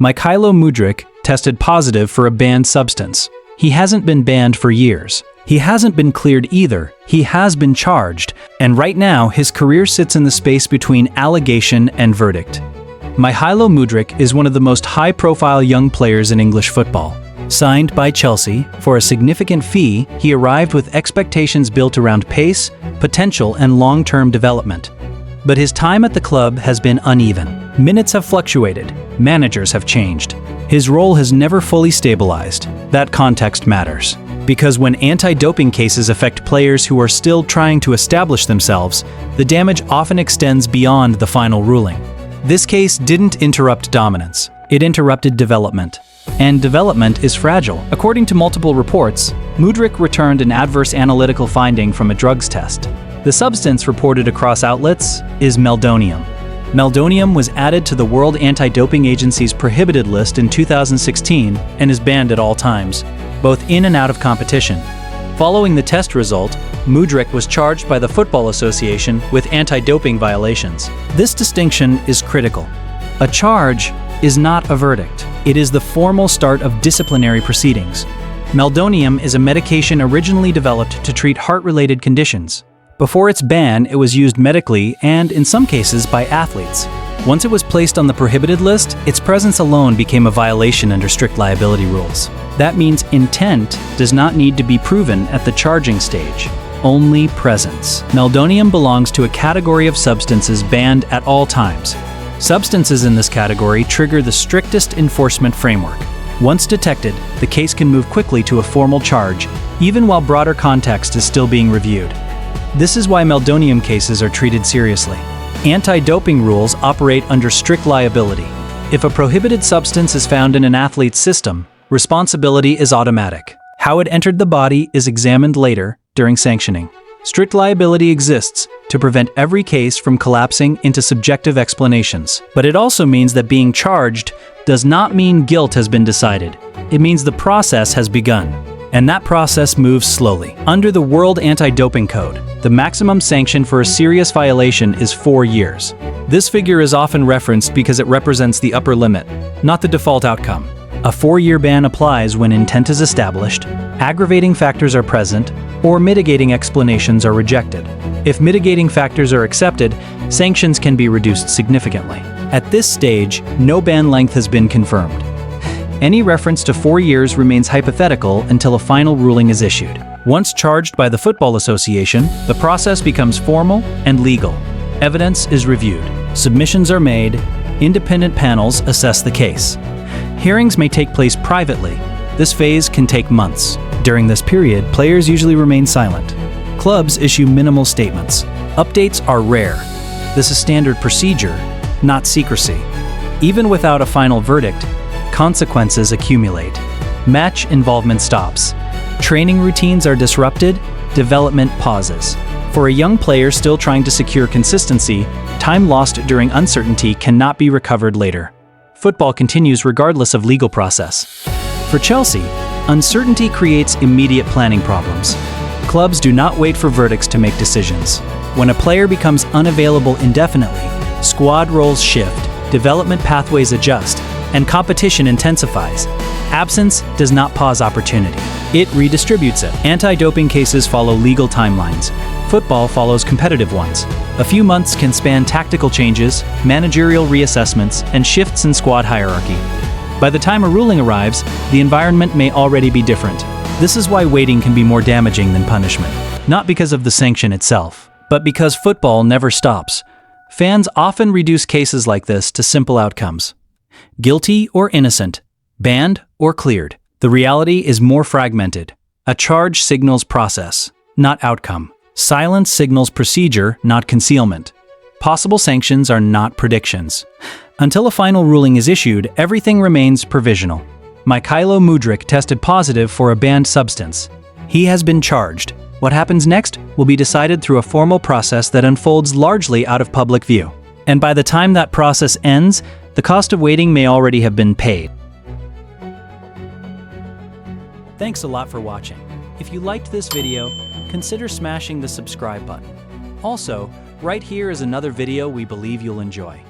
Mykhailo Mudryk tested positive for a banned substance. He hasn't been banned for years. He hasn't been cleared either. He has been charged, and right now his career sits in the space between allegation and verdict. Mykhailo Mudryk is one of the most high-profile young players in English football. Signed by Chelsea for a significant fee, he arrived with expectations built around pace, potential, and long-term development. But his time at the club has been uneven. Minutes have fluctuated. Managers have changed. His role has never fully stabilized. That context matters. Because when anti-doping cases affect players who are still trying to establish themselves, the damage often extends beyond the final ruling. This case didn't interrupt dominance. It interrupted development. And development is fragile. According to multiple reports, Mudryk returned an adverse analytical finding from a drugs test. The substance reported across outlets is meldonium. Meldonium was added to the World Anti-Doping Agency's prohibited list in 2016 and is banned at all times, both in and out of competition. Following the test result, Mudryk was charged by the Football Association with anti-doping violations. This distinction is critical. A charge is not a verdict. It is the formal start of disciplinary proceedings. Meldonium is a medication originally developed to treat heart-related conditions. Before its ban, it was used medically and, in some cases, by athletes. Once it was placed on the prohibited list, its presence alone became a violation under strict liability rules. That means intent does not need to be proven at the charging stage, only presence. Meldonium belongs to a category of substances banned at all times. Substances in this category trigger the strictest enforcement framework. Once detected, the case can move quickly to a formal charge, even while broader context is still being reviewed. This is why meldonium cases are treated seriously. Anti-doping rules operate under strict liability. If a prohibited substance is found in an athlete's system, responsibility is automatic. How it entered the body is examined later during sanctioning. Strict liability exists to prevent every case from collapsing into subjective explanations. But it also means that being charged does not mean guilt has been decided. It means the process has begun. And that process moves slowly. Under the World Anti-Doping Code, the maximum sanction for a serious violation is 4 years. This figure is often referenced because it represents the upper limit, not the default outcome. A 4-year ban applies when intent is established, aggravating factors are present, or mitigating explanations are rejected. If mitigating factors are accepted, sanctions can be reduced significantly. At this stage, no ban length has been confirmed. Any reference to 4 years remains hypothetical until a final ruling is issued. Once charged by the Football Association, the process becomes formal and legal. Evidence is reviewed. Submissions are made. Independent panels assess the case. Hearings may take place privately. This phase can take months. During this period, players usually remain silent. Clubs issue minimal statements. Updates are rare. This is standard procedure, not secrecy. Even without a final verdict, consequences accumulate. Match involvement stops. Training routines are disrupted. Development pauses. For a young player still trying to secure consistency, time lost during uncertainty cannot be recovered later. Football continues regardless of legal process. For Chelsea, uncertainty creates immediate planning problems. Clubs do not wait for verdicts to make decisions. When a player becomes unavailable indefinitely, squad roles shift, development pathways adjust, and competition intensifies. Absence does not pause opportunity. It redistributes it. Anti-doping cases follow legal timelines. Football follows competitive ones. A few months can span tactical changes, managerial reassessments, and shifts in squad hierarchy. By the time a ruling arrives, the environment may already be different. This is why waiting can be more damaging than punishment. Not because of the sanction itself, but because football never stops. Fans often reduce cases like this to simple outcomes. Guilty or innocent, banned or cleared. The reality is more fragmented. A charge signals process, not outcome. Silence signals procedure, not concealment. Possible sanctions are not predictions. Until a final ruling is issued, everything remains provisional. Mykhailo Mudryk tested positive for a banned substance. He has been charged. What happens next will be decided through a formal process that unfolds largely out of public view. And by the time that process ends, the cost of waiting may already have been paid. Thanks a lot for watching. If you liked this video, consider smashing the subscribe button. Also, right here is another video we believe you'll enjoy.